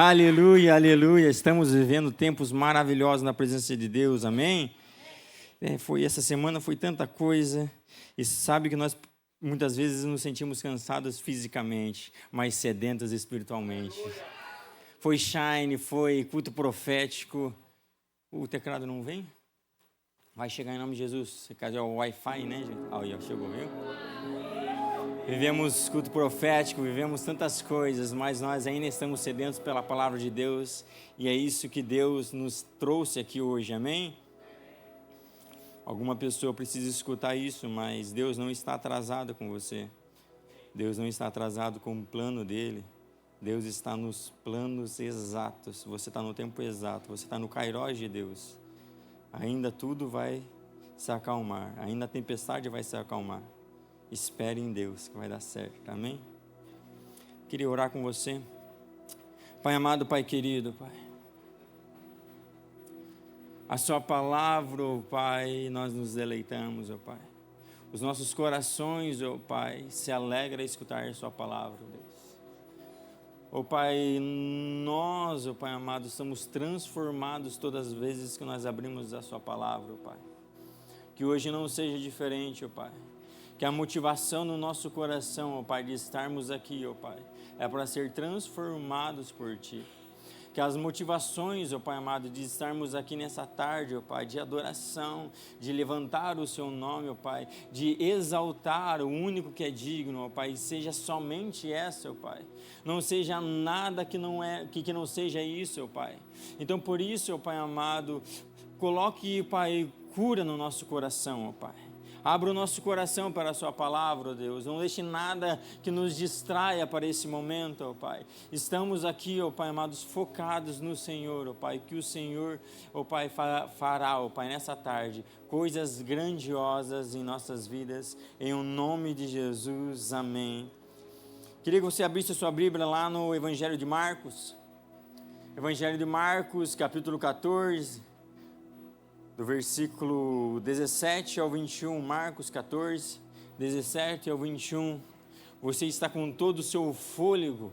Aleluia, aleluia. Estamos vivendo tempos maravilhosos na presença de Deus, amém? Essa semana foi tanta coisa, e sabe que nós muitas vezes nos sentimos cansados fisicamente, mas sedentos espiritualmente. Foi Shine, foi culto profético. O teclado não vem? Vai chegar em nome de Jesus. Cadê o Wi-Fi, né, gente? Aí, chegou, viu? Vivemos culto profético, vivemos tantas coisas, mas nós ainda estamos sedentos pela palavra de Deus, e é isso que Deus nos trouxe aqui hoje, amém? Alguma pessoa precisa escutar isso, mas Deus não está atrasado com você. Deus não está atrasado com o plano dele. Deus está nos planos exatos. Você está no tempo exato, você está no Kairos de Deus. Ainda tudo vai se acalmar, ainda a tempestade vai se acalmar. Espere em Deus que vai dar certo, amém? Queria orar com você. Pai amado, Pai querido, Pai, a sua palavra, ó Pai, nós nos deleitamos, ó Pai. Os nossos corações, ó Pai, se alegram a escutar a sua palavra, Deus. Ó Pai, nós, ó Pai amado, somos transformados todas as vezes que nós abrimos a sua palavra, ó Pai. Que hoje não seja diferente, ó Pai. Que a motivação no nosso coração, ó Pai, de estarmos aqui, ó Pai, é para ser transformados por Ti. Que as motivações, ó Pai amado, de estarmos aqui nessa tarde, ó Pai, de adoração, de levantar o Seu nome, ó Pai, de exaltar o único que é digno, ó Pai, seja somente essa, ó Pai. Não seja nada que não seja isso, ó Pai. Então, por isso, ó Pai amado, coloque, Pai, cura no nosso coração, ó Pai. Abra o nosso coração para a sua palavra, ó Deus. Não deixe nada que nos distraia para esse momento, ó Pai. Estamos aqui, ó Pai amados, focados no Senhor, ó Pai. Que o Senhor, ó Pai, fará, ó Pai, nessa tarde, coisas grandiosas em nossas vidas. Em o nome de Jesus, amém. Queria que você abrisse a sua Bíblia lá no Evangelho de Marcos. Evangelho de Marcos, capítulo 14. Do versículo 17 ao 21, Marcos 14, 17 ao 21. Você está com todo o seu fôlego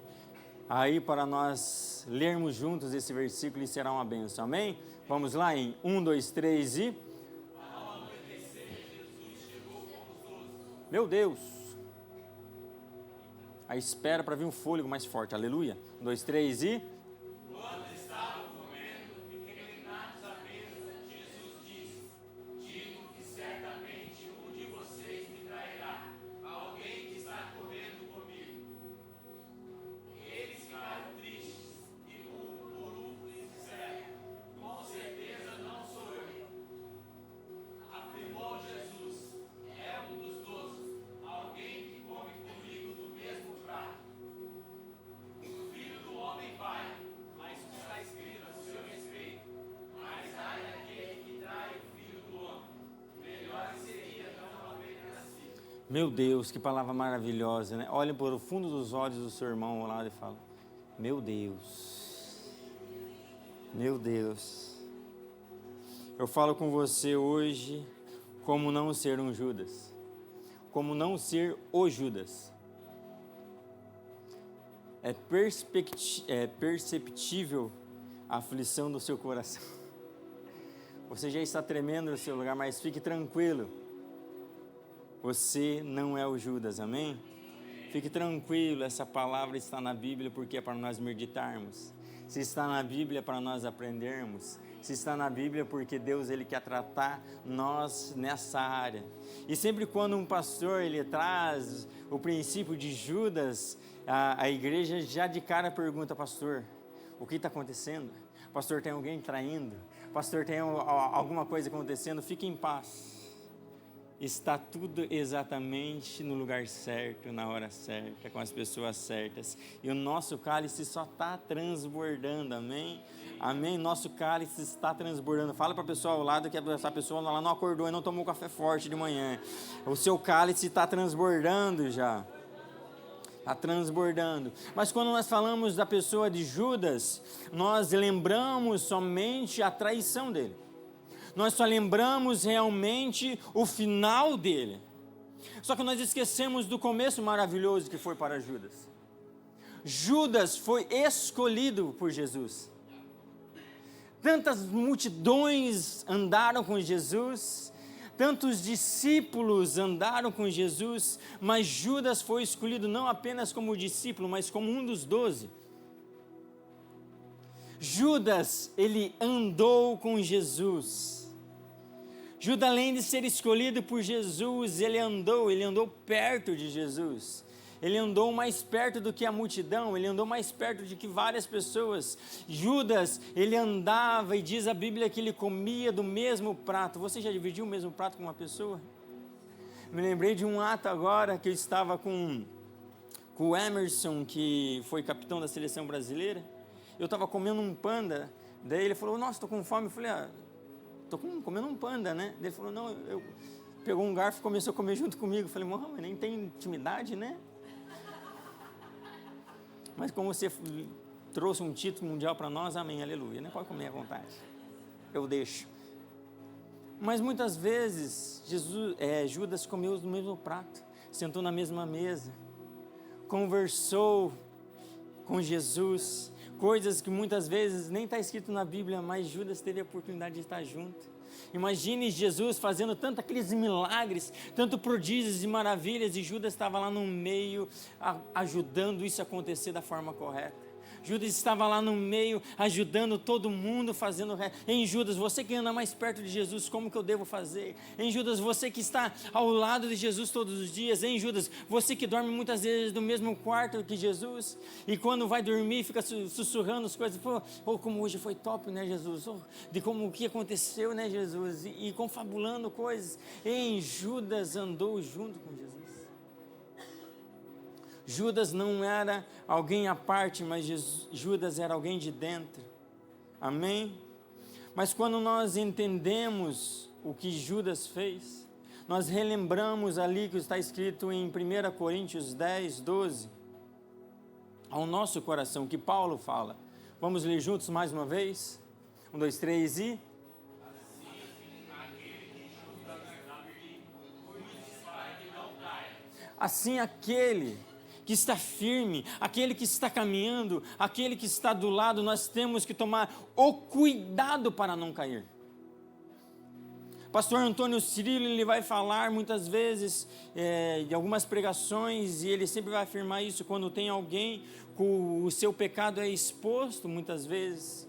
aí para nós lermos juntos esse versículo e será uma bênção, amém? Vamos lá em 1, 2, 3 e... Meu Deus! A espera para vir um fôlego mais forte, aleluia. 1, 2, 3 e... Meu Deus, que palavra maravilhosa, né? Olhe por o fundo dos olhos do seu irmão ao lado e fala: meu Deus, meu Deus. Eu falo com você hoje como não ser um Judas, como não ser o Judas. É perceptível a aflição do seu coração. Você já está tremendo no seu lugar, mas fique tranquilo. Você não é o Judas, amém? Fique tranquilo, essa palavra está na Bíblia porque é para nós meditarmos. Se está na Bíblia é para nós aprendermos. Se está na Bíblia porque Deus ele quer tratar nós nessa área. E sempre quando um pastor ele traz o princípio de Judas, a igreja já de cara pergunta: pastor, o que está acontecendo? Pastor, tem alguém traindo? Pastor, tem alguma coisa acontecendo? Fique em paz. Está tudo exatamente no lugar certo, na hora certa, com as pessoas certas. E o nosso cálice só está transbordando, amém? Amém? Nosso cálice está transbordando. Fala para a pessoa ao lado que essa pessoa lá não acordou e não tomou café forte de manhã. O seu cálice está transbordando já. Está transbordando. Mas quando nós falamos da pessoa de Judas, nós lembramos somente a traição dele. Nós só lembramos realmente o final dele. Só que nós esquecemos do começo maravilhoso que foi para Judas. Judas foi escolhido por Jesus. Tantas multidões andaram com Jesus, tantos discípulos andaram com Jesus, mas Judas foi escolhido não apenas como discípulo, mas como um dos 12. Judas, ele andou com Jesus. Judas, além de ser escolhido por Jesus, ele andou perto de Jesus. Ele andou mais perto do que a multidão, ele andou mais perto de que várias pessoas. Judas, ele andava, e diz a Bíblia que ele comia do mesmo prato. Você já dividiu o mesmo prato com uma pessoa? Me lembrei de um ato agora, que eu estava com o Emerson, que foi capitão da seleção brasileira. Eu estava comendo um panda, daí ele falou, nossa, estou com fome. Eu falei, estou comendo um panda, né? Daí ele falou, não, pegou um garfo e começou a comer junto comigo. Eu falei, mas nem tem intimidade, né? Mas como você trouxe um título mundial para nós, amém, aleluia, né? Pode comer à vontade, eu deixo. Mas muitas vezes, Judas comeu do mesmo prato, sentou na mesma mesa, conversou com Jesus, coisas que muitas vezes nem está escrito na Bíblia, mas Judas teve a oportunidade de estar junto. Imagine Jesus fazendo tanto aqueles milagres, tanto prodígios e maravilhas, e Judas estava lá no meio, ajudando isso a acontecer da forma correta. Judas estava lá no meio, ajudando todo mundo, fazendo... Em Judas, você que anda mais perto de Jesus, como que eu devo fazer? Em Judas, você que está ao lado de Jesus todos os dias. Em Judas, você que dorme muitas vezes no mesmo quarto que Jesus, e quando vai dormir, fica sussurrando as coisas. Pô, como hoje foi top, né, Jesus? De como o que aconteceu, né, Jesus? E confabulando coisas. Em Judas, andou junto com Jesus. Judas não era alguém à parte, mas Judas era alguém de dentro. Amém? Mas quando nós entendemos o que Judas fez, nós relembramos ali que está escrito em 1 Coríntios 10, 12, ao nosso coração, que Paulo fala. Vamos ler juntos mais uma vez? 1, 2, 3 e... Assim aquele que está firme, aquele que está caminhando, aquele que está do lado, nós temos que tomar o cuidado para não cair. Pastor Antônio Cirilo, ele vai falar muitas vezes de algumas pregações, e ele sempre vai afirmar isso, quando tem alguém que o seu pecado é exposto, muitas vezes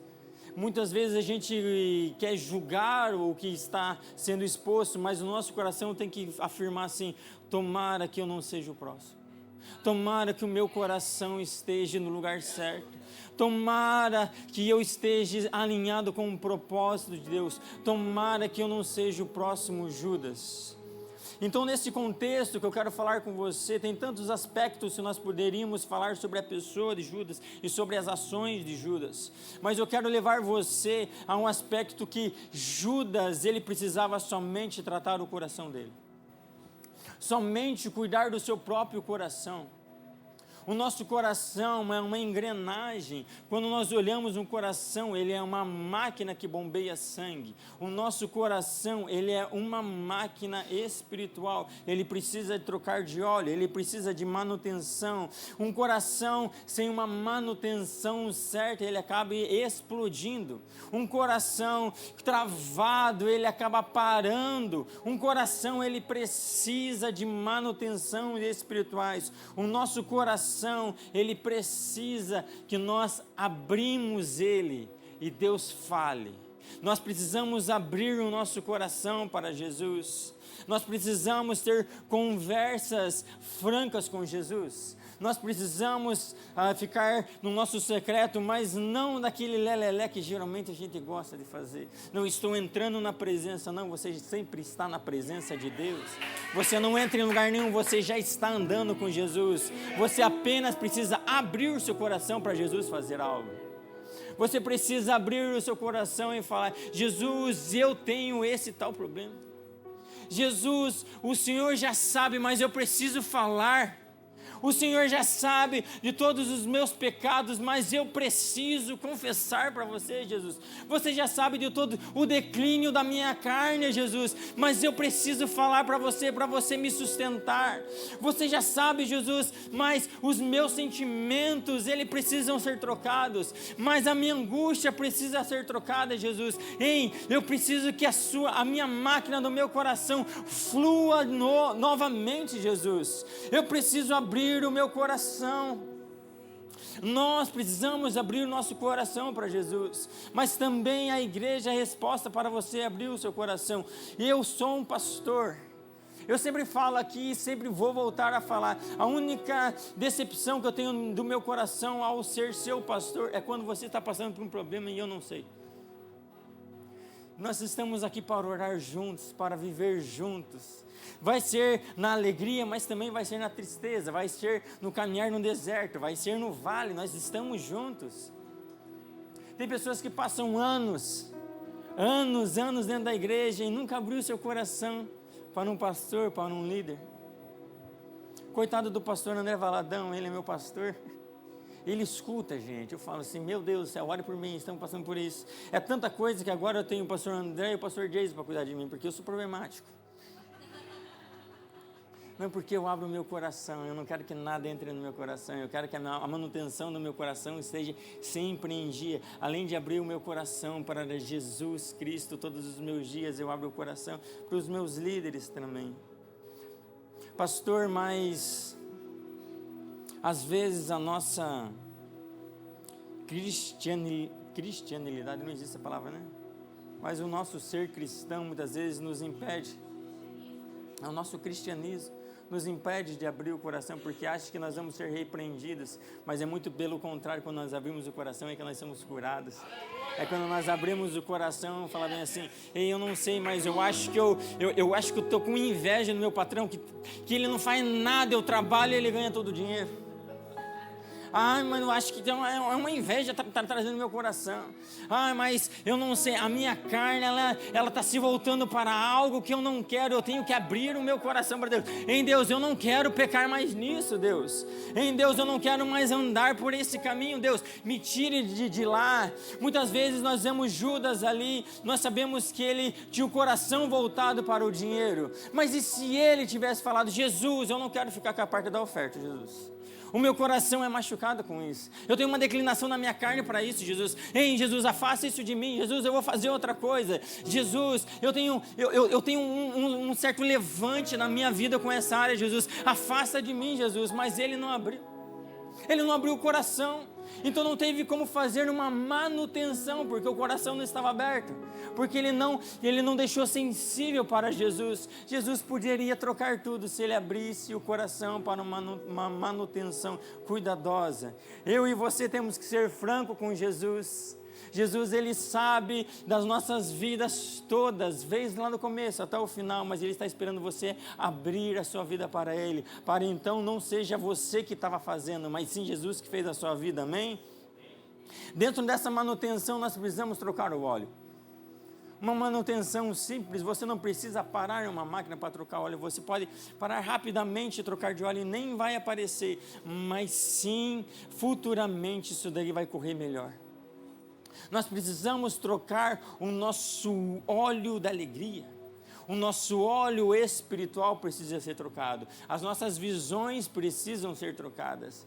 a gente quer julgar o que está sendo exposto, mas o nosso coração tem que afirmar assim, tomara que eu não seja o próximo. Tomara que o meu coração esteja no lugar certo. Tomara que eu esteja alinhado com o propósito de Deus. Tomara que eu não seja o próximo Judas. Então, nesse contexto que eu quero falar com você, tem tantos aspectos que nós poderíamos falar sobre a pessoa de Judas e sobre as ações de Judas. Mas eu quero levar você a um aspecto que Judas, ele precisava somente tratar o coração dele. Somente cuidar do seu próprio coração. O nosso coração é uma engrenagem. Quando nós olhamos um coração, ele é uma máquina que bombeia sangue. O nosso coração, ele é uma máquina espiritual. Ele precisa de trocar de óleo, ele precisa de manutenção. Um coração sem uma manutenção certa, ele acaba explodindo. Um coração travado, ele acaba parando. Um coração, ele precisa de manutenção espirituais. O nosso coração, ele precisa que nós abrimos ele e Deus fale. Nós precisamos abrir o nosso coração para Jesus. Nós precisamos ter conversas francas com Jesus. Nós precisamos ficar no nosso secreto, mas não daquele lelelé que geralmente a gente gosta de fazer. Não estou entrando na presença, não, você sempre está na presença de Deus. Você não entra em lugar nenhum, você já está andando com Jesus. Você apenas precisa abrir o seu coração para Jesus fazer algo. Você precisa abrir o seu coração e falar, Jesus, eu tenho esse tal problema. Jesus, o Senhor já sabe, mas eu preciso falar. O Senhor já sabe de todos os meus pecados, mas eu preciso confessar para você, Jesus. Você já sabe de todo o declínio da minha carne, Jesus, mas eu preciso falar para você me sustentar. Você já sabe, Jesus, mas os meus sentimentos, eles precisam ser trocados, mas a minha angústia precisa ser trocada, Jesus. Eu preciso que a minha máquina do meu coração flua novamente, Jesus. Eu preciso abrir o meu coração. Nós precisamos abrir o nosso coração para Jesus, mas também a igreja é a resposta para você abrir o seu coração. Eu sou um pastor. Eu sempre falo aqui, sempre vou voltar a falar. A única decepção que eu tenho do meu coração ao ser seu pastor é quando você está passando por um problema e eu não sei. Nós estamos aqui para orar juntos, para viver juntos. Vai ser na alegria, mas também vai ser na tristeza, vai ser no caminhar no deserto, vai ser no vale, nós estamos juntos. Tem pessoas que passam anos dentro da igreja e nunca abriu seu coração para um pastor, para um líder. Coitado do pastor André Valadão, ele é meu pastor. Ele escuta, gente. Eu falo assim, meu Deus do céu, ore por mim, estamos passando por isso. É tanta coisa que agora eu tenho o pastor André e o pastor Jason para cuidar de mim, porque eu sou problemático. Não, porque eu abro o meu coração, eu não quero que nada entre no meu coração, eu quero que a manutenção do meu coração esteja sempre em dia. Além de abrir o meu coração para Jesus Cristo todos os meus dias, eu abro o coração para os meus líderes também. Pastor, mas às vezes a nossa cristianidade, não existe essa palavra, né? Mas o nosso ser cristão muitas vezes nos impede. O nosso cristianismo nos impede de abrir o coração, porque acha que nós vamos ser repreendidos, mas é muito pelo contrário. Quando nós abrimos o coração é que nós somos curados. É quando nós abrimos o coração, fala bem assim, ei, eu não sei, mas eu acho que eu estou com inveja no meu patrão, que ele não faz nada, eu trabalho e ele ganha todo o dinheiro. Mas eu acho que é uma inveja que está trazendo no meu coração. Mas eu não sei, a minha carne, ela está se voltando para algo que eu não quero. Eu tenho que abrir o meu coração para Deus. Em Deus, eu não quero pecar mais nisso, Deus. Em Deus, eu não quero mais andar por esse caminho, Deus. Me tire de lá. Muitas vezes nós vemos Judas ali, nós sabemos que ele tinha o coração voltado para o dinheiro. Mas e se ele tivesse falado, Jesus, eu não quero ficar com a parte da oferta, Jesus. O meu coração é machucado com isso. Eu tenho uma declinação na minha carne para isso, Jesus. Jesus, afasta isso de mim. Jesus, eu vou fazer outra coisa. Jesus, eu tenho um certo levante na minha vida com essa área, Jesus. Afasta de mim, Jesus. Mas ele não abriu. Ele não abriu o coração. Então não teve como fazer uma manutenção, porque o coração não estava aberto, porque ele não deixou sensível para Jesus. Jesus poderia trocar tudo se ele abrisse o coração para uma manutenção cuidadosa. Eu e você temos que ser franco com Jesus. Jesus, ele sabe das nossas vidas todas, desde lá no começo até o final, mas ele está esperando você abrir a sua vida para ele, para então não seja você que estava fazendo, mas sim Jesus que fez a sua vida, amém? Dentro dessa manutenção nós precisamos trocar o óleo. Uma manutenção simples, você não precisa parar em uma máquina para trocar óleo, você pode parar rapidamente e trocar de óleo e nem vai aparecer, mas sim, futuramente isso daí vai correr melhor. Nós precisamos trocar o nosso óleo da alegria. O nosso óleo espiritual precisa ser trocado. As nossas visões precisam ser trocadas.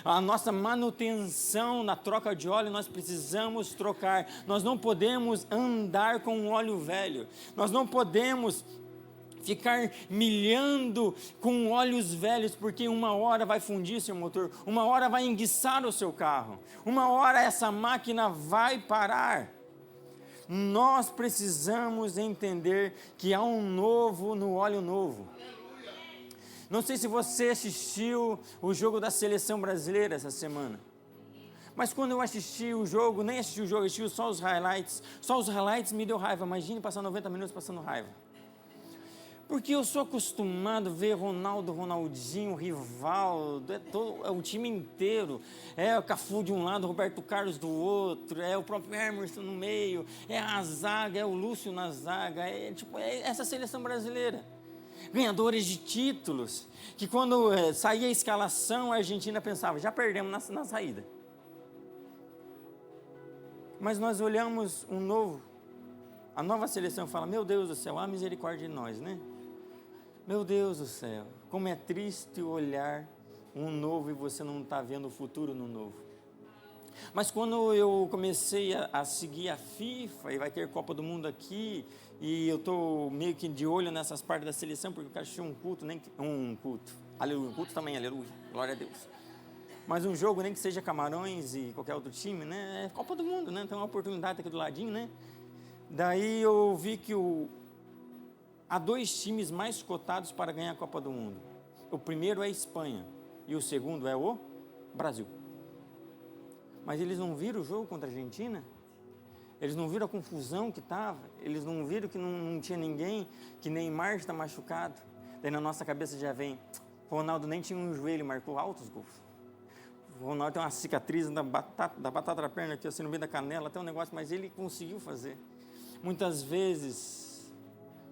A nossa manutenção na troca de óleo nós precisamos trocar. Nós não podemos andar com um óleo velho. Nós não podemos ficar milhando com óleos velhos, porque uma hora vai fundir seu motor, uma hora vai enguiçar o seu carro, uma hora essa máquina vai parar. Nós precisamos entender que há um novo no óleo novo. Não sei se você assistiu o jogo da seleção brasileira essa semana, mas quando eu assisti o jogo, nem assisti o jogo, assisti só os highlights. Só os highlights me deu raiva. Imagine passar 90 minutos passando raiva. Porque eu sou acostumado a ver Ronaldo, Ronaldinho, Rivaldo, é o time inteiro. É o Cafu de um lado, Roberto Carlos do outro, é o próprio Emerson no meio, é a zaga, é o Lúcio na zaga, é essa seleção brasileira. ganhadores de títulos, que quando saía a escalação, a Argentina pensava, já perdemos na saída. Mas nós olhamos a nova seleção fala, meu Deus do céu, há misericórdia de nós, né? Meu Deus do céu, como é triste olhar um novo e você não está vendo o futuro no novo. Mas quando eu comecei a seguir a FIFA, e vai ter Copa do Mundo aqui, e eu estou meio que de olho nessas partes da seleção, porque eu quero assistir um culto, aleluia, um culto também, aleluia, glória a Deus. Mas um jogo, nem que seja Camarões e qualquer outro time, né? É Copa do Mundo, né? Tem uma oportunidade aqui do ladinho, né? Daí eu vi que há 2 times mais cotados para ganhar a Copa do Mundo. O primeiro é a Espanha e o segundo é o Brasil. Mas eles não viram o jogo contra a Argentina? Eles não viram a confusão que estava? Eles não viram que não tinha ninguém, que Neymar está machucado? Daí na nossa cabeça já vem, o Ronaldo nem tinha um joelho, marcou altos gols. O Ronaldo tem uma cicatriz da batata da perna aqui, assim no meio da canela, até um negócio, mas ele conseguiu fazer. Muitas vezes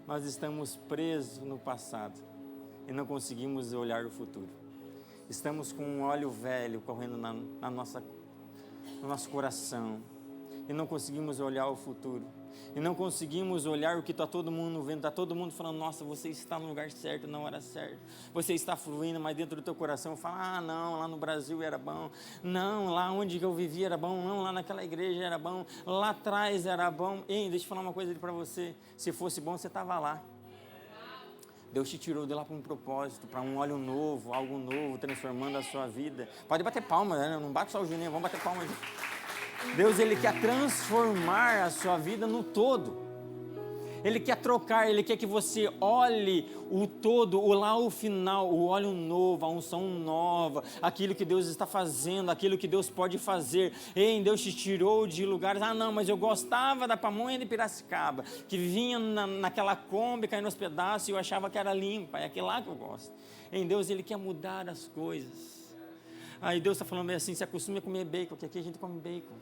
nós estamos presos no passado e não conseguimos olhar o futuro. Estamos com um óleo velho correndo no nosso coração e não conseguimos olhar o futuro. E não conseguimos olhar o que está todo mundo vendo. Está todo mundo falando, nossa, você está no lugar certo, na hora certa. Você está fluindo, mas dentro do teu coração fala, não, lá no Brasil era bom. Não, lá onde eu vivia era bom. Não, lá naquela igreja era bom. Lá atrás era bom. Ei, deixa eu falar uma coisa para você. Se fosse bom, você estava lá. Deus te tirou de lá para um propósito, para um óleo novo, algo novo, transformando a sua vida. Pode bater palma, né? Não bate só o Juninho, vamos bater palma. Deus, Ele quer transformar a sua vida no todo. Ele quer trocar, Ele quer que você olhe o todo, o final, o óleo novo, a unção nova, aquilo que Deus está fazendo, aquilo que Deus pode fazer. Ei, Deus te tirou de lugares, não, mas eu gostava da pamonha de Piracicaba, que vinha naquela Kombi caindo aos pedaços e eu achava que era limpa, é aquele lá que eu gosto. Ei, Deus, Ele quer mudar as coisas. Aí Deus está falando assim, se acostume a comer bacon, porque aqui a gente come bacon.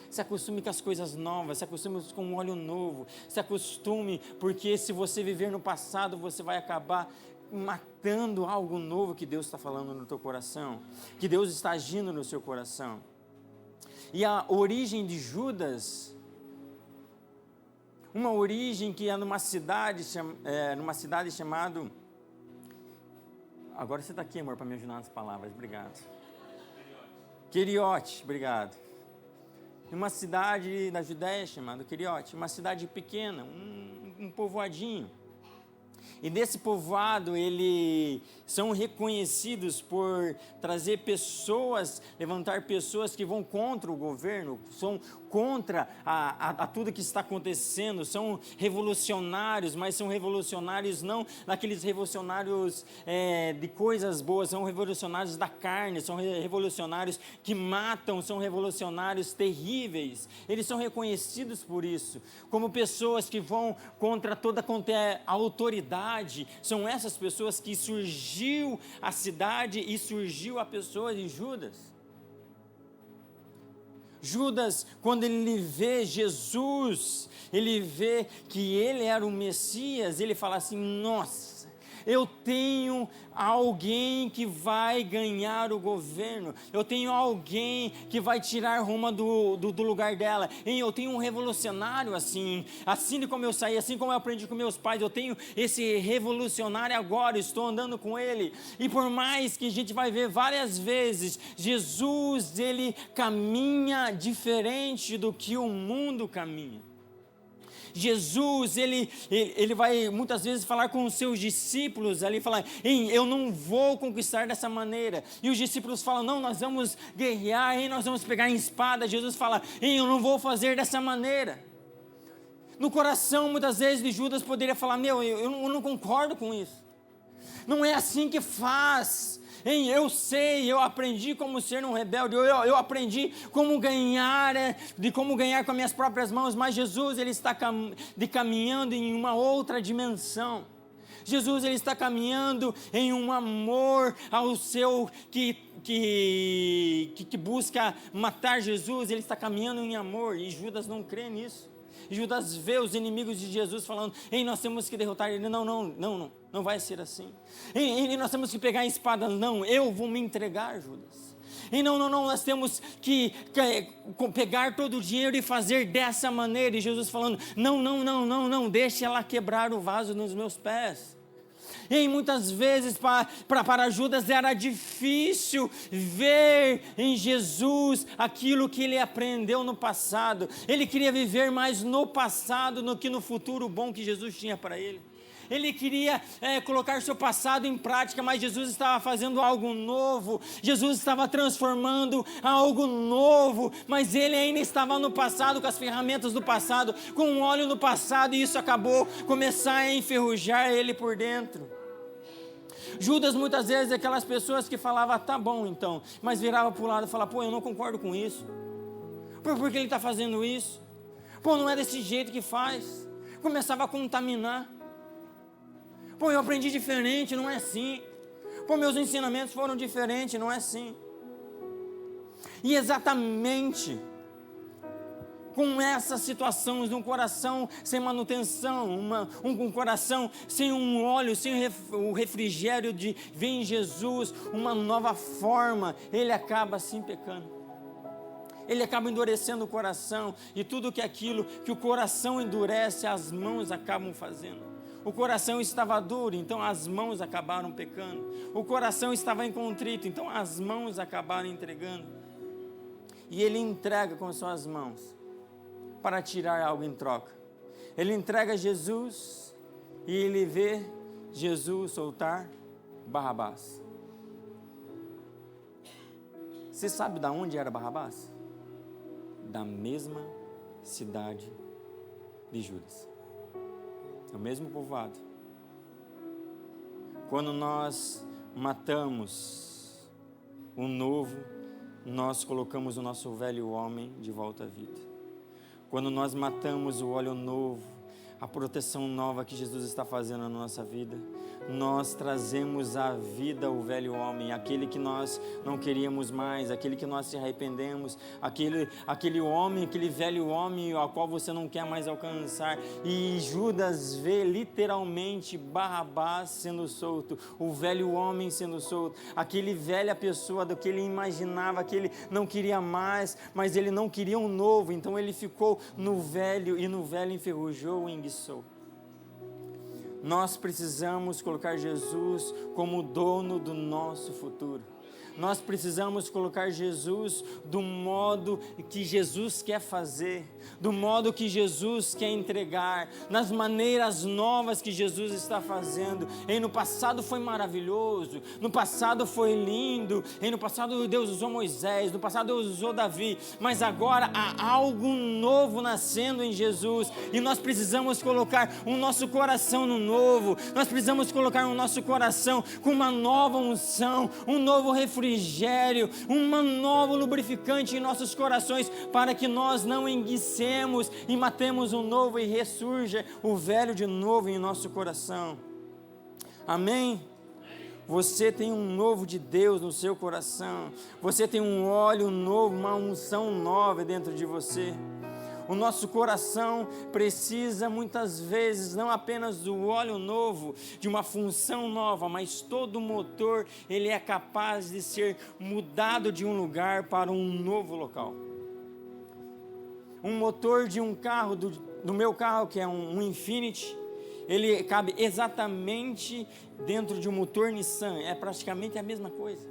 Se acostume com as coisas novas, se acostume com um óleo novo, se acostume, porque se você viver no passado, você vai acabar matando algo novo que Deus está falando no teu coração, que Deus está agindo no seu coração. E a origem de Judas, uma origem que é numa cidade chamada... Agora você está aqui, amor, para me ajudar nas palavras, obrigado. Queriote, obrigado. Uma cidade da Judéia chamada Queriote, uma cidade pequena, um povoadinho. E desse povoado, eles são reconhecidos por trazer pessoas, levantar pessoas que vão contra o governo, são contra a tudo que está acontecendo, são revolucionários, mas são revolucionários não daqueles revolucionários de coisas boas, são revolucionários da carne, são revolucionários que matam, são revolucionários terríveis. Eles são reconhecidos por isso, como pessoas que vão contra toda a autoridade. São essas pessoas que surgiu a cidade e surgiu a pessoa de Judas. Judas, quando ele vê Jesus, ele vê que ele era o Messias, ele fala assim, nossa, eu tenho alguém que vai ganhar o governo, eu tenho alguém que vai tirar Roma do lugar dela, eu tenho um revolucionário assim como eu saí, assim como eu aprendi com meus pais, eu tenho esse revolucionário agora, estou andando com ele. E por mais que a gente vai ver várias vezes, Jesus, ele caminha diferente do que o mundo caminha. Jesus, ele vai muitas vezes falar com os seus discípulos, ali falar, eu não vou conquistar dessa maneira. E os discípulos falam, não, nós vamos guerrear, nós vamos pegar em espada. Jesus fala, eu não vou fazer dessa maneira. No coração, muitas vezes, de Judas poderia falar, eu não concordo com isso. Não é assim que faz. Eu sei, eu aprendi como ser um rebelde, eu aprendi como ganhar, de como ganhar com as minhas próprias mãos, mas Jesus, ele está caminhando em uma outra dimensão. Jesus, ele está caminhando em um amor ao seu, que busca matar Jesus, ele está caminhando em amor, e Judas não crê nisso. Judas vê os inimigos de Jesus falando, nós temos que derrotar ele. Não não vai ser assim. E nós temos que pegar a espada, não, eu vou me entregar, Judas. E não, nós temos que pegar todo o dinheiro e fazer dessa maneira. E Jesus falando, não, deixe ela quebrar o vaso nos meus pés. E muitas vezes para Judas era difícil ver em Jesus aquilo que ele aprendeu no passado. Ele queria viver mais no passado do que no futuro bom que Jesus tinha para ele. Ele queria colocar seu passado em prática, mas Jesus estava fazendo algo novo, Jesus estava transformando algo novo, mas ele ainda estava no passado, com as ferramentas do passado, com o óleo no passado, e isso acabou começar a enferrujar ele por dentro. Judas muitas vezes é aquelas pessoas que falavam, tá bom então, mas virava para o lado e falava, pô, eu não concordo com isso, por que ele está fazendo isso? Pô, não é desse jeito que faz. Começava a contaminar. Pô, eu aprendi diferente, não é assim. Pô, meus ensinamentos foram diferentes, não é assim. E exatamente com essas situações, um coração sem manutenção, um coração sem um óleo, sem o refrigério de ver em Jesus uma nova forma, ele acaba assim pecando. Ele acaba endurecendo o coração, e tudo que aquilo que o coração endurece, as mãos acabam fazendo. O coração estava duro, então as mãos acabaram pecando. O coração estava incontrito, então as mãos acabaram entregando. E ele entrega com suas mãos para tirar algo em troca. Ele entrega Jesus e ele vê Jesus soltar Barrabás. Você sabe de onde era Barrabás? Da mesma cidade de Judas. É o mesmo povoado. Quando nós matamos o novo, nós colocamos o nosso velho homem de volta à vida. Quando nós matamos o óleo novo, a proteção nova que Jesus está fazendo na nossa vida, nós trazemos à vida o velho homem, aquele que nós não queríamos mais, aquele que nós se arrependemos, aquele homem, aquele velho homem ao qual você não quer mais alcançar. E Judas vê literalmente Barrabás sendo solto, o velho homem sendo solto, aquele velha pessoa do que ele imaginava que ele não queria mais, mas ele não queria um novo, então ele ficou no velho, e no velho enferrujou e enguiçou. Nós precisamos colocar Jesus como dono do nosso futuro. Nós precisamos colocar Jesus do modo que Jesus quer fazer, do modo que Jesus quer entregar, nas maneiras novas que Jesus está fazendo. E no passado foi maravilhoso, no passado foi lindo, e no passado Deus usou Moisés, no passado Deus usou Davi, mas agora há algo novo nascendo em Jesus, e nós precisamos colocar o nosso coração no novo, nós precisamos colocar o nosso coração com uma nova unção, um novo refrigério, uma nova lubrificante em nossos corações, para que nós não enguicemos e matemos o novo e ressurja o velho de novo em nosso coração. Amém? Você tem um novo de Deus no seu coração, você tem um óleo novo, uma unção nova dentro de você. O nosso coração precisa muitas vezes não apenas do óleo novo, de uma função nova, mas todo o motor ele é capaz de ser mudado de um lugar para um novo local. Um motor de um carro, do meu carro, que é um Infiniti, ele cabe exatamente dentro de um motor Nissan, é praticamente a mesma coisa.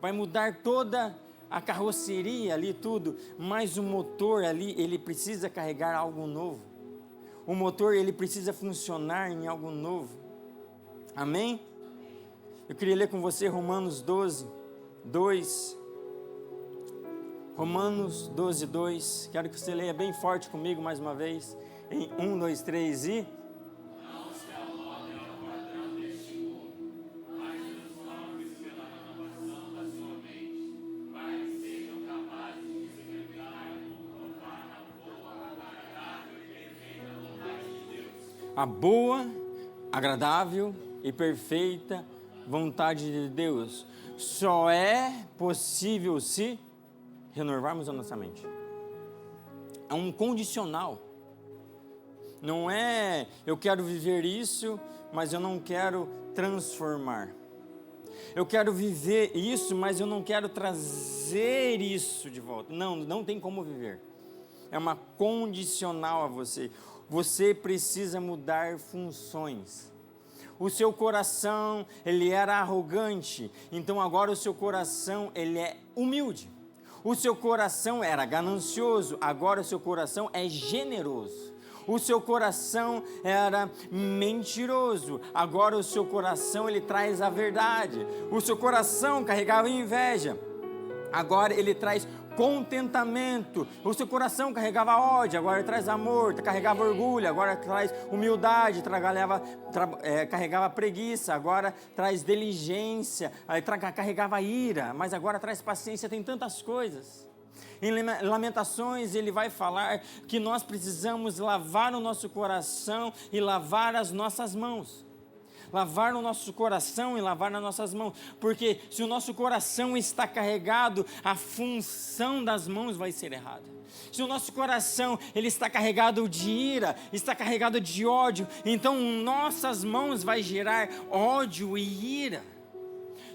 Vai mudar toda a carroceria ali, tudo, mas o motor ali, ele precisa carregar algo novo. O motor, ele precisa funcionar em algo novo. Amém? Eu queria ler com você Romanos 12, 2. Romanos 12, 2. Quero que você leia bem forte comigo mais uma vez. Em 1, 2, 3 e... A boa, agradável e perfeita vontade de Deus só é possível se renovarmos a nossa mente. É um condicional. Não é eu quero viver isso, mas eu não quero transformar. Eu quero viver isso, mas eu não quero trazer isso de volta. Não, não tem como viver. É uma condicional a você. Você precisa mudar funções. O seu coração, ele era arrogante, então agora o seu coração, ele é humilde. O seu coração era ganancioso, agora o seu coração é generoso. O seu coração era mentiroso, agora o seu coração, ele traz a verdade. O seu coração carregava inveja, agora ele traz contentamento. O seu coração carregava ódio, agora traz amor. Carregava orgulho, agora traz humildade. Carregava preguiça, agora traz diligência. Carregava ira, mas agora traz paciência. Tem tantas coisas. Em Lamentações ele vai falar que nós precisamos lavar o nosso coração e lavar as nossas mãos. Lavar no nosso coração e lavar nas nossas mãos, porque se o nosso coração está carregado, a função das mãos vai ser errada. Se o nosso coração ele está carregado de ira, está carregado de ódio, então nossas mãos vai gerar ódio e ira.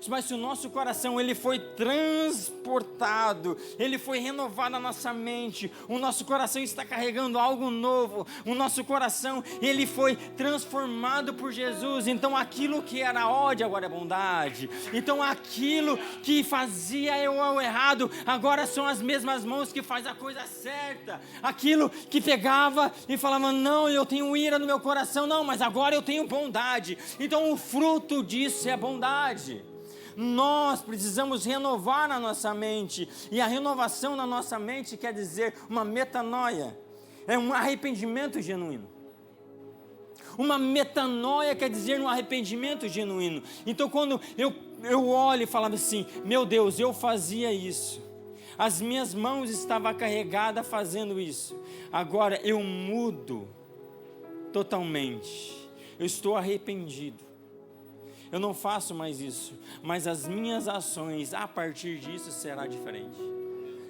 Mas se o nosso coração ele foi transportado, ele foi renovado na nossa mente, o nosso coração está carregando algo novo, o nosso coração ele foi transformado por Jesus, então aquilo que era ódio agora é bondade, então aquilo que fazia eu ao errado, agora são as mesmas mãos que faz a coisa certa, aquilo que pegava e falava, não, eu tenho ira no meu coração, não, mas agora eu tenho bondade, então o fruto disso é bondade. Nós precisamos renovar na nossa mente, e a renovação na nossa mente quer dizer uma metanoia, é um arrependimento genuíno. Uma metanoia quer dizer um arrependimento genuíno. Então quando eu olho e falava assim, meu Deus, eu fazia isso, as minhas mãos estavam carregadas fazendo isso, agora eu mudo totalmente, eu estou arrependido. Eu não faço mais isso, mas as minhas ações a partir disso será diferente.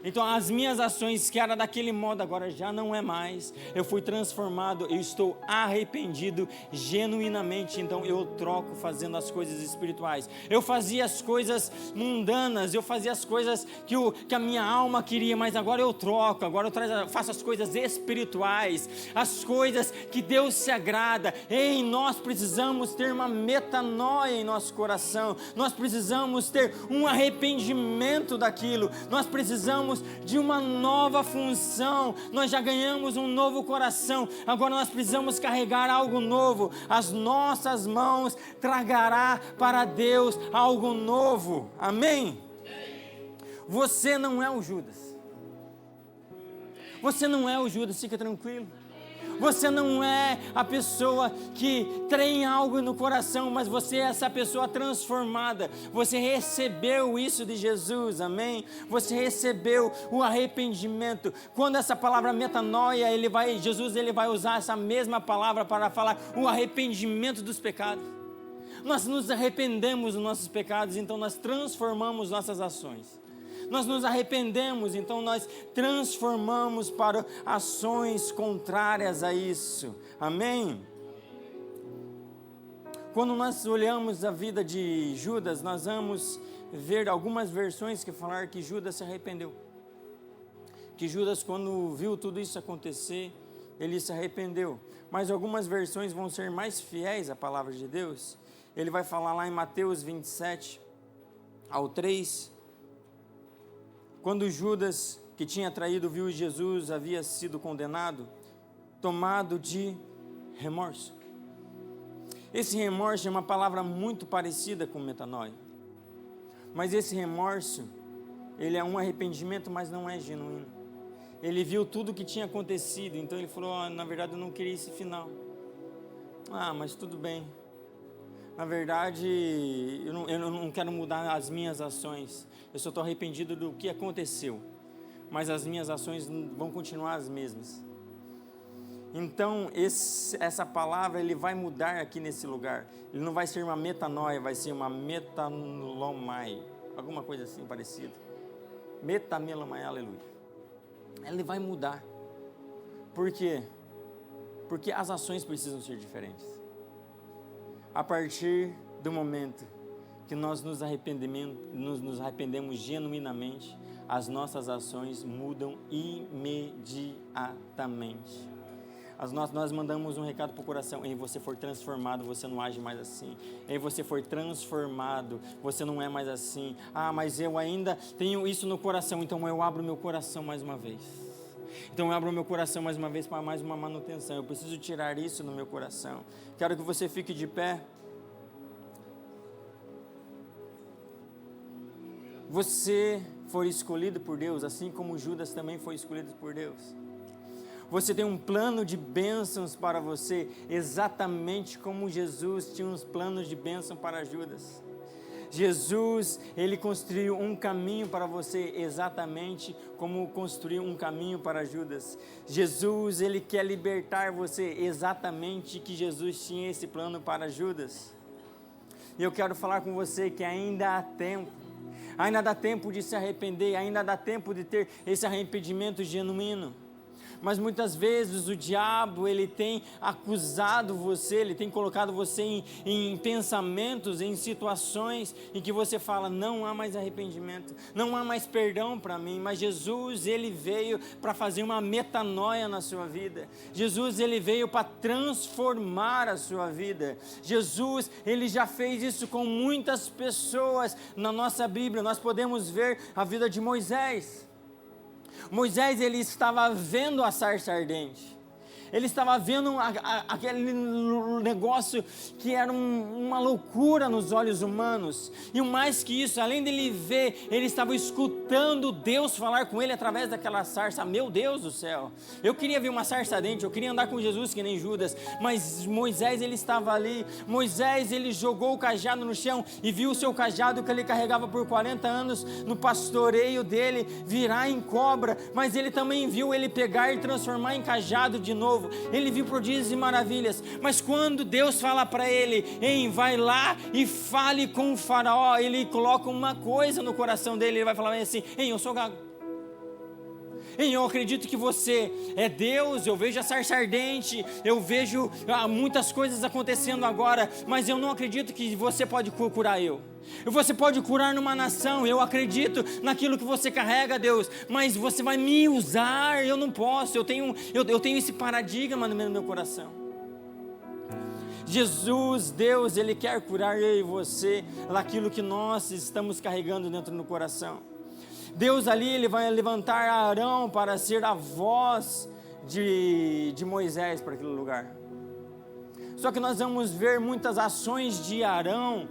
Então as minhas ações que era daquele modo agora já não é mais. Eu fui transformado, eu estou arrependido genuinamente. Então eu troco fazendo as coisas espirituais. Eu fazia as coisas mundanas, eu fazia as coisas que a minha alma queria, mas agora eu troco. Agora eu faço as coisas espirituais, as coisas que Deus se agrada. Ei, nós precisamos ter uma metanoia em nosso coração. Nós precisamos ter um arrependimento daquilo. Nós precisamos de uma nova função. Nós já ganhamos um novo coração, agora nós precisamos carregar algo novo. As nossas mãos trará para Deus algo novo. Amém? Você não é o Judas. Você não é o Judas, fica tranquilo. Você não é a pessoa que tem algo no coração, mas você é essa pessoa transformada. Você recebeu isso de Jesus, amém? Você recebeu o arrependimento. Quando essa palavra metanoia, Jesus vai usar essa mesma palavra para falar o arrependimento dos pecados. Nós nos arrependemos dos nossos pecados, então nós transformamos nossas ações. Nós nos arrependemos, então nós transformamos para ações contrárias a isso. Amém? Quando nós olhamos a vida de Judas, nós vamos ver algumas versões que falam que Judas se arrependeu. Que Judas, quando viu tudo isso acontecer, ele se arrependeu. Mas algumas versões vão ser mais fiéis à palavra de Deus. Ele vai falar lá em Mateus 27 ao 3. Quando Judas, que tinha traído, viu Jesus, havia sido condenado, tomado de remorso. Esse remorso é uma palavra muito parecida com metanoia. Mas esse remorso, ele é um arrependimento, mas não é genuíno. Ele viu tudo o que tinha acontecido, então ele falou, na verdade eu não queria esse final. Mas tudo bem. Na verdade, eu não quero mudar as minhas ações. Eu só estou arrependido do que aconteceu. Mas as minhas ações vão continuar as mesmas. Então, essa palavra, ele vai mudar aqui nesse lugar. Ele não vai ser uma metanoia, vai ser uma metamelomai. Alguma coisa assim parecida. Metamelomai, aleluia. Ele vai mudar. Por quê? Porque as ações precisam ser diferentes. A partir do momento que nós nos arrependemos genuinamente, as nossas ações mudam imediatamente. Nós mandamos um recado para o coração: em você for transformado, você não age mais assim. Em você for transformado, você não é mais assim. Mas eu ainda tenho isso no coração, então eu abro meu coração mais uma vez. Então eu abro meu coração mais uma vez para mais uma manutenção. Eu preciso tirar isso no meu coração. Quero que você fique de pé. Você foi escolhido por Deus, assim como Judas também foi escolhido por Deus. Você tem um plano de bênçãos para você, exatamente como Jesus tinha uns planos de bênção para Judas. Jesus, Ele construiu um caminho para você, exatamente como construiu um caminho para Judas. Jesus, Ele quer libertar você, exatamente que Jesus tinha esse plano para Judas. E eu quero falar com você que ainda há tempo. Ainda dá tempo de se arrepender, ainda dá tempo de ter esse arrependimento genuíno. Mas muitas vezes o diabo, ele tem acusado você, ele tem colocado você em pensamentos, em situações em que você fala: não há mais arrependimento, não há mais perdão para mim. Mas Jesus, ele veio para fazer uma metanoia na sua vida. Jesus, ele veio para transformar a sua vida. Jesus, ele já fez isso com muitas pessoas. Na nossa Bíblia nós podemos ver a vida de Moisés. Moisés, ele estava vendo a sarça ardente. Ele estava vendo aquele negócio que era uma loucura nos olhos humanos. E o mais que isso, além dele ver, ele estava escutando Deus falar com ele através daquela sarça. Meu Deus do céu, eu queria ver uma sarça ardente, eu queria andar com Jesus que nem Judas. Mas Moisés, ele estava ali. Moisés, ele jogou o cajado no chão e viu o seu cajado que ele carregava por 40 anos no pastoreio dele virar em cobra. Mas ele também viu ele pegar e transformar em cajado de novo. Ele viu prodígios e maravilhas. Mas quando Deus fala para ele: vai lá e fale com o faraó, ele coloca uma coisa no coração dele. Ele vai falar assim: eu sou gago. Eu acredito que você é Deus, eu vejo a sarça ardente, eu vejo muitas coisas acontecendo agora, mas eu não acredito que você pode curar eu. Você pode curar numa nação, eu acredito naquilo que você carrega, Deus, mas você vai me usar, eu não posso, eu tenho esse paradigma no meu coração. Jesus, Deus, Ele quer curar eu e você daquilo que nós estamos carregando dentro do coração. Deus ali, Ele vai levantar Arão para ser a voz de Moisés para aquele lugar. Só que nós vamos ver muitas ações de Arão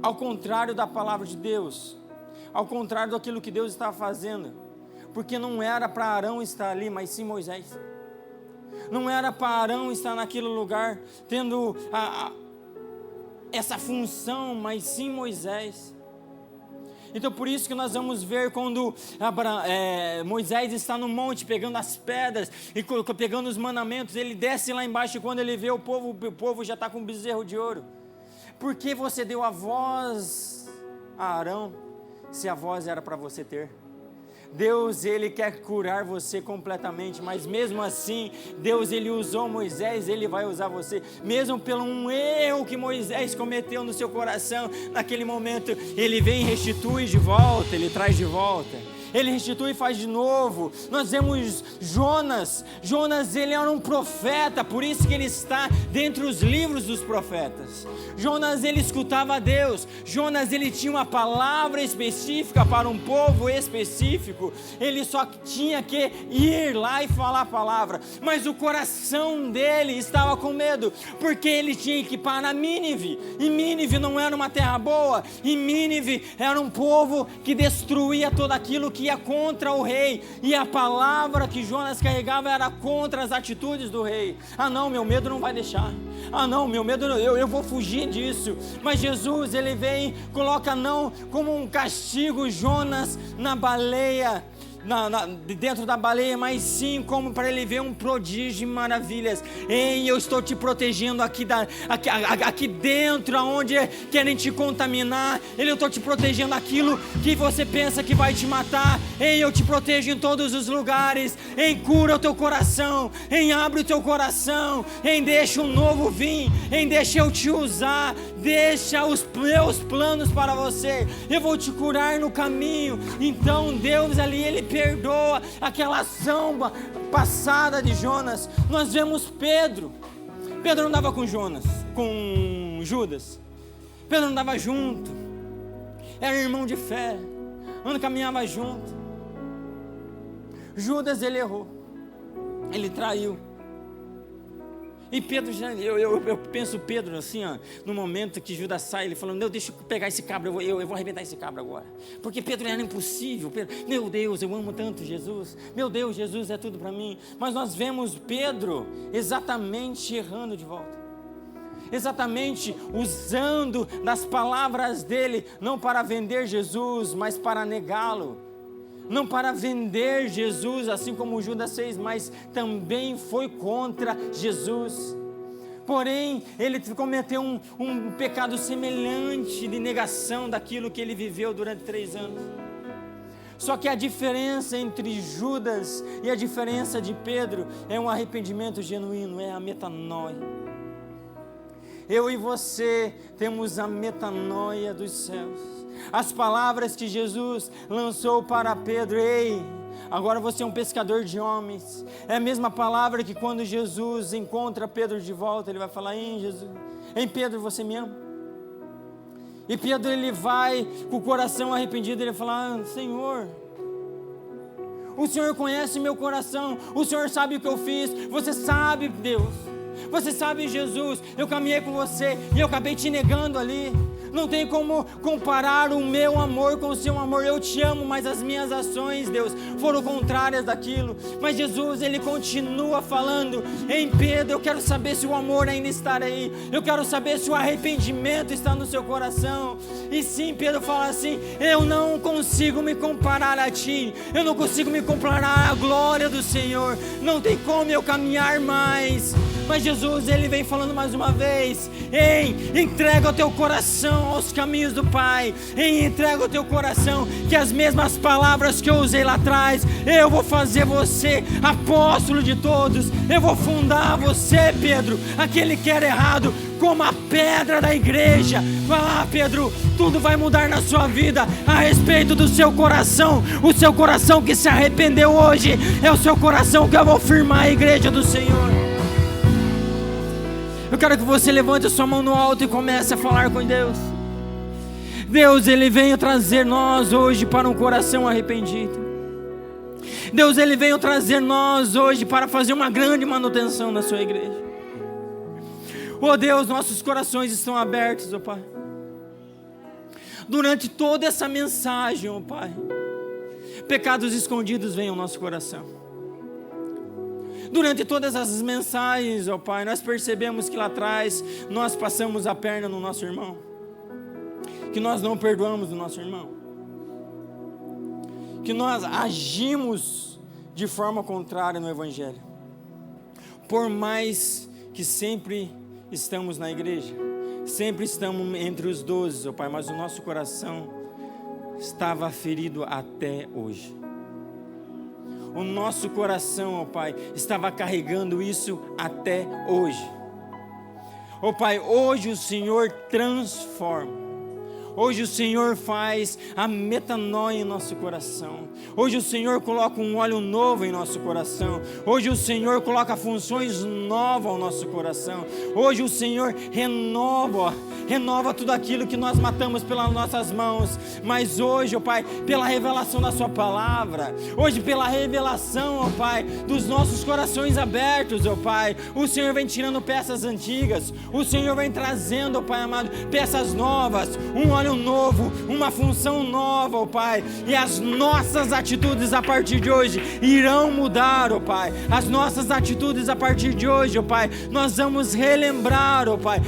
ao contrário da palavra de Deus, ao contrário daquilo que Deus estava fazendo, porque não era para Arão estar ali, mas sim Moisés. Não era para Arão estar naquele lugar, tendo essa função, mas sim Moisés. Então por isso que nós vamos ver quando Moisés está no monte pegando as pedras e pegando os mandamentos, ele desce lá embaixo e quando ele vê o povo já está com um bezerro de ouro. Por que você deu a voz a Arão, se a voz era para você ter? Deus, Ele quer curar você completamente, mas mesmo assim, Deus, Ele usou Moisés, Ele vai usar você, mesmo pelo um erro que Moisés cometeu no seu coração, naquele momento, Ele vem e restitui de volta, Ele traz de volta. Ele restitui e faz de novo. Nós vemos Jonas, ele era um profeta, por isso que ele está dentre os livros dos profetas. Jonas, ele escutava a Deus. Jonas, ele tinha uma palavra específica para um povo específico. Ele só tinha que ir lá e falar a palavra, mas o coração dele estava com medo, porque ele tinha que ir para Nínive, e Nínive não era uma terra boa, e Nínive era um povo que destruía tudo aquilo que ia contra o rei, e a palavra que Jonas carregava era contra as atitudes do rei. Não, meu medo não vai deixar. Não, meu medo, eu vou fugir disso. Mas Jesus, Ele vem, coloca não como um castigo Jonas na baleia dentro da baleia, mas sim como para ele ver um prodígio e maravilhas. Ei, eu estou te protegendo aqui dentro, aonde querem te contaminar. Eu estou te protegendo aquilo que você pensa que vai te matar. Ei, eu te protejo em todos os lugares. Ei, cura o teu coração. Ei, abre o teu coração. Ei, deixa um novo vir. Ei, deixa eu te usar. Deixa os meus planos para você. Eu vou te curar no caminho. Então Deus ali, Ele perdoa aquela ação passada de Jonas. Nós vemos Pedro não andava com Judas. Pedro andava junto, era irmão de fé, caminhava junto. Judas, ele errou, ele traiu. E Pedro, eu penso Pedro assim, no momento que Judas sai, ele falando: deixa eu pegar esse cabra, eu vou arrebentar esse cabra agora. Porque Pedro era impossível. Meu Deus, eu amo tanto Jesus. Meu Deus, Jesus é tudo para mim. Mas nós vemos Pedro exatamente errando de volta. Exatamente usando das palavras dele, não para vender Jesus, mas para negá-lo. Não para vender Jesus, assim como Judas fez, mas também foi contra Jesus. Porém, ele cometeu um pecado semelhante de negação daquilo que ele viveu durante 3 anos. Só que a diferença entre Judas e a diferença de Pedro é um arrependimento genuíno, é a metanoia. Eu e você temos a metanoia dos céus. As palavras que Jesus lançou para Pedro: ei, agora você é um pescador de homens. É a mesma palavra que quando Jesus encontra Pedro de volta, ele vai falar: ei, Pedro, você me ama? E Pedro, ele vai com o coração arrependido, ele fala: Senhor, o Senhor conhece meu coração, o Senhor sabe o que eu fiz, você sabe, Deus. Você sabe, Jesus, eu caminhei com você e eu acabei te negando ali. Não tem como comparar o meu amor com o seu amor. Eu te amo, mas as minhas ações, Deus, foram contrárias daquilo. Mas Jesus, ele continua falando: em Pedro, eu quero saber se o amor ainda está aí. Eu quero saber se o arrependimento está no seu coração. E sim, Pedro fala assim: eu não consigo me comparar a ti. Eu não consigo me comparar à glória do Senhor. Não tem como eu caminhar mais. Mas Jesus, ele vem falando mais uma vez: ei, entrega o teu coração aos caminhos do Pai. Ei, entrega o teu coração, que as mesmas palavras que eu usei lá atrás, eu vou fazer você apóstolo de todos. Eu vou fundar você, Pedro, aquele que era errado, como a pedra da igreja. Vai lá, Pedro, tudo vai mudar na sua vida a respeito do seu coração. O seu coração que se arrependeu hoje é o seu coração que eu vou firmar a igreja do Senhor. Eu quero que você levante a sua mão no alto e comece a falar com Deus. Deus, ele veio trazer nós hoje para um coração arrependido. Deus, ele veio trazer nós hoje para fazer uma grande manutenção na sua igreja. Oh Deus, nossos corações estão abertos, oh Pai. Durante toda essa mensagem, oh Pai, pecados escondidos vêm ao nosso coração. Durante todas as mensagens, ó Pai, nós percebemos que lá atrás nós passamos a perna no nosso irmão, que nós não perdoamos o nosso irmão, que nós agimos de forma contrária no Evangelho. Por mais que sempre estamos na igreja, sempre estamos entre os 12, ó Pai, mas o nosso coração estava ferido até hoje. O nosso coração, ó Pai, estava carregando isso até hoje. Ó Pai, hoje o Senhor transforma. Hoje o Senhor faz a metanoia em nosso coração. Hoje o Senhor coloca um óleo novo em nosso coração. Hoje o Senhor coloca funções novas ao nosso coração. Hoje o Senhor renova tudo aquilo que nós matamos pelas nossas mãos. Mas hoje, ó Pai, pela revelação da sua palavra, hoje pela revelação, ó Pai, dos nossos corações abertos, ó Pai, o Senhor vem tirando peças antigas. O Senhor vem trazendo, ó Pai amado, peças novas, um óleo trabalho novo, uma função nova, ó Pai, e as nossas atitudes a partir de hoje irão mudar, ó Pai. As nossas atitudes a partir de hoje, ó Pai, nós vamos relembrar, ó Pai,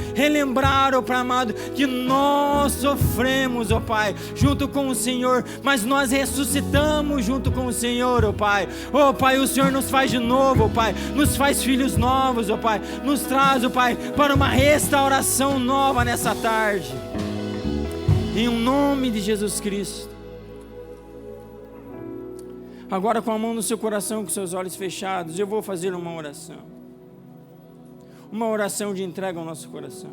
ó Pai amado, que nós sofremos, ó Pai, junto com o Senhor, mas nós ressuscitamos junto com o Senhor, ó Pai. Ó Pai, o Senhor nos faz de novo, ó Pai, nos faz filhos novos, ó Pai, nos traz, ó Pai, para uma restauração nova nessa tarde, em nome de Jesus Cristo. Agora, com a mão no seu coração, com seus olhos fechados, eu vou fazer uma oração de entrega ao nosso coração.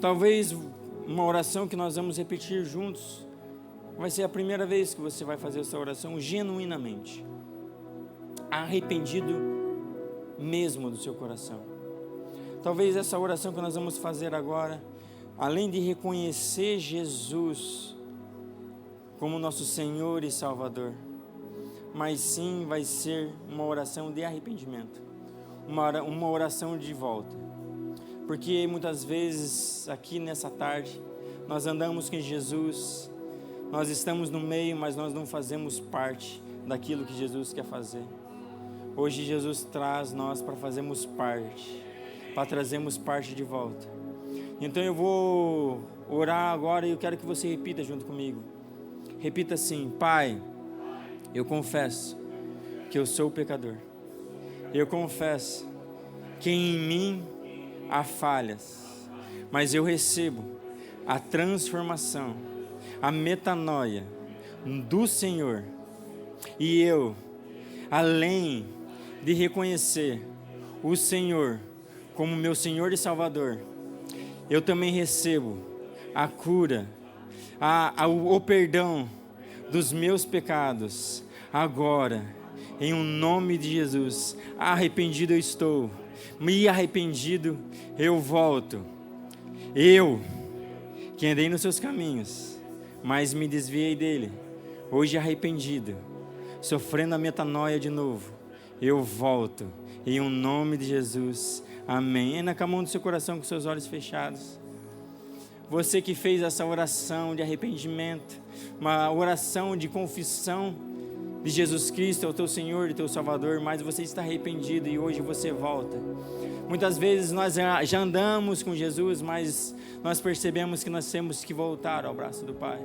Talvez uma oração que nós vamos repetir juntos. Vai ser a primeira vez que você vai fazer essa oração genuinamente, arrependido mesmo do seu coração. Talvez essa oração que nós vamos fazer agora, além de reconhecer Jesus como nosso Senhor e Salvador, mas sim vai ser uma oração de arrependimento, uma oração de volta, porque muitas vezes aqui nessa tarde nós andamos com Jesus, nós estamos no meio, mas nós não fazemos parte daquilo que Jesus quer fazer. Hoje Jesus traz nós para fazermos parte, para trazermos parte de volta. Então eu vou orar agora e eu quero que você repita junto comigo. Repita assim: Pai, eu confesso que eu sou pecador. Eu confesso que em mim há falhas, mas eu recebo a transformação, a metanoia do Senhor. E eu, além de reconhecer o Senhor como meu Senhor e Salvador, eu também recebo a cura, o perdão dos meus pecados. Agora, em o nome de Jesus, arrependido eu estou, me arrependido eu volto. Eu, que andei nos seus caminhos, mas me desviei dele, hoje arrependido, sofrendo a metanoia de novo, eu volto, em o nome de Jesus, amém. Ainda com a mão do seu coração, com seus olhos fechados. Você que fez essa oração de arrependimento, uma oração de confissão de Jesus Cristo, é o teu Senhor e teu Salvador, mas você está arrependido e hoje você volta. Muitas vezes nós já andamos com Jesus, mas nós percebemos que nós temos que voltar ao braço do Pai.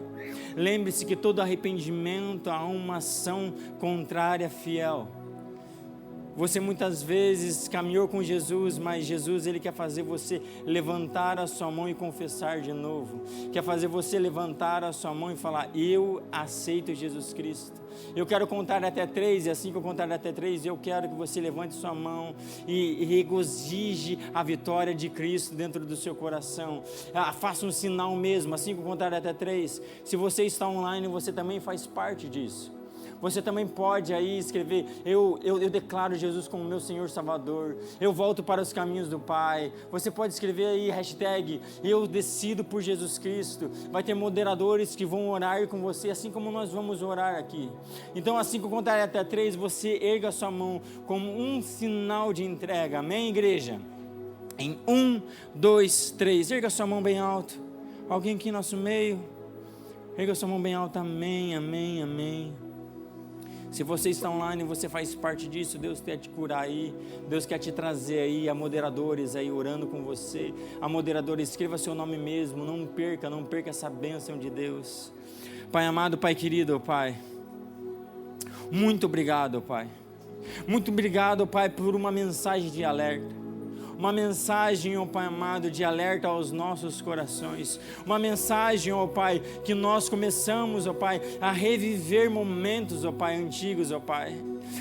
Lembre-se que todo arrependimento há uma ação contrária fiel. Você muitas vezes caminhou com Jesus, mas Jesus, Ele quer fazer você levantar a sua mão e confessar de novo. Quer fazer você levantar a sua mão e falar: eu aceito Jesus Cristo. Eu quero contar até 3, e assim que eu contar até 3, eu quero que você levante sua mão e regozije a vitória de Cristo dentro do seu coração. Faça um sinal mesmo, assim que eu contar até 3. Se você está online, você também faz parte disso. Você também pode aí escrever: eu declaro Jesus como meu Senhor Salvador, eu volto para os caminhos do Pai. Você pode escrever aí hashtag eu decido por Jesus Cristo. Vai ter moderadores que vão orar com você, assim como nós vamos orar aqui. Então, assim que eu contar até 3, você erga a sua mão como um sinal de entrega. Amém, igreja? Em 1, 2, 3, erga a sua mão bem alto. Alguém aqui em nosso meio? Erga a sua mão bem alta. Amém, amém, amém. Se você está online e você faz parte disso, Deus quer te curar aí, Deus quer te trazer aí, a moderadores aí orando com você. A moderadora, escreva seu nome mesmo, não perca essa bênção de Deus. Pai amado, Pai querido, ó Pai, muito obrigado, ó Pai. Muito obrigado, ó Pai, por uma mensagem de alerta. Uma mensagem, ó Pai amado, de alerta aos nossos corações. Uma mensagem, ó Pai, que nós começamos, ó Pai, a reviver momentos, ó Pai, antigos, ó Pai.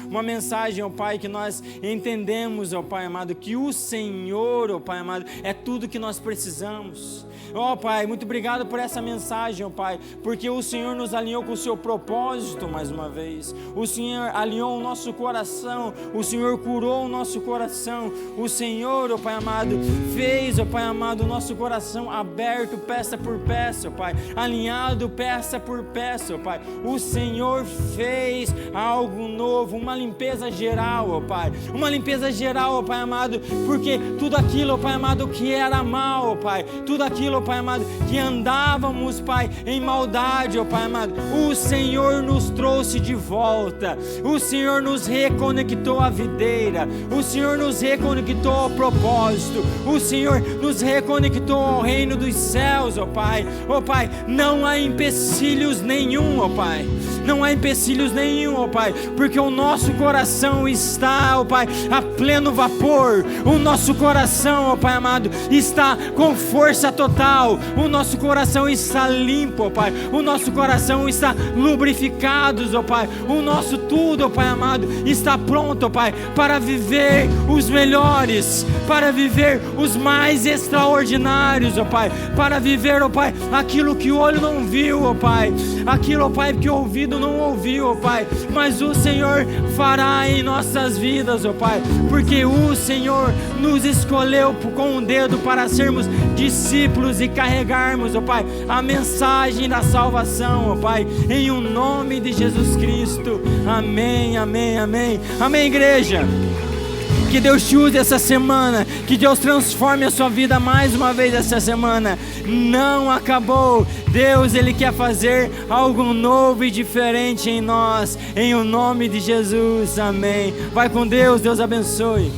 Uma mensagem, ó Pai, que nós entendemos, ó Pai amado, que o Senhor, ó Pai amado, é tudo que nós precisamos. Ó Pai, muito obrigado por essa mensagem, ó Pai, porque o Senhor nos alinhou com o seu propósito mais uma vez. O Senhor alinhou o nosso coração, o Senhor curou o nosso coração, o Senhor, Senhor, ó Pai amado, fez, ó Pai amado, o nosso coração aberto, peça por peça, ó Pai, alinhado peça por peça, ó Pai. O Senhor fez algo novo, uma limpeza geral, ó Pai, uma limpeza geral, ó Pai amado, porque tudo aquilo, ó Pai amado, que era mal, ó Pai, tudo aquilo, ó Pai amado, que andávamos, Pai, em maldade, ó Pai amado, o Senhor nos trouxe de volta, o Senhor nos reconectou à videira, o Senhor nos reconectou ao propósito, o Senhor nos reconectou ao reino dos céus, ó Pai. Ó Pai, não há empecilhos nenhum, ó Pai, não há empecilhos nenhum, ó Pai, porque o nosso coração está, ó Pai, a pleno vapor, o nosso coração, ó Pai amado, está com força total, o nosso coração está limpo, ó Pai, o nosso coração está lubrificado, ó Pai, o nosso tudo, ó Pai amado, está pronto, ó Pai, para viver os melhores, para viver os mais extraordinários, ó Pai, para viver, ó Pai, aquilo que o olho não viu, ó Pai, aquilo, ó Pai, que o ouvido não ouviu, ó Pai, mas o Senhor fará em nossas vidas, ó Pai, porque o Senhor nos escolheu com um dedo para sermos discípulos e carregarmos, ó Pai, a mensagem da salvação, ó Pai, em o nome de Jesus Cristo. Amém, amém, amém, amém, igreja. Que Deus te use essa semana, que Deus transforme a sua vida mais uma vez essa semana. Não acabou. Deus, Ele quer fazer algo novo e diferente em nós, em o nome de Jesus, amém. Vai com Deus, Deus abençoe.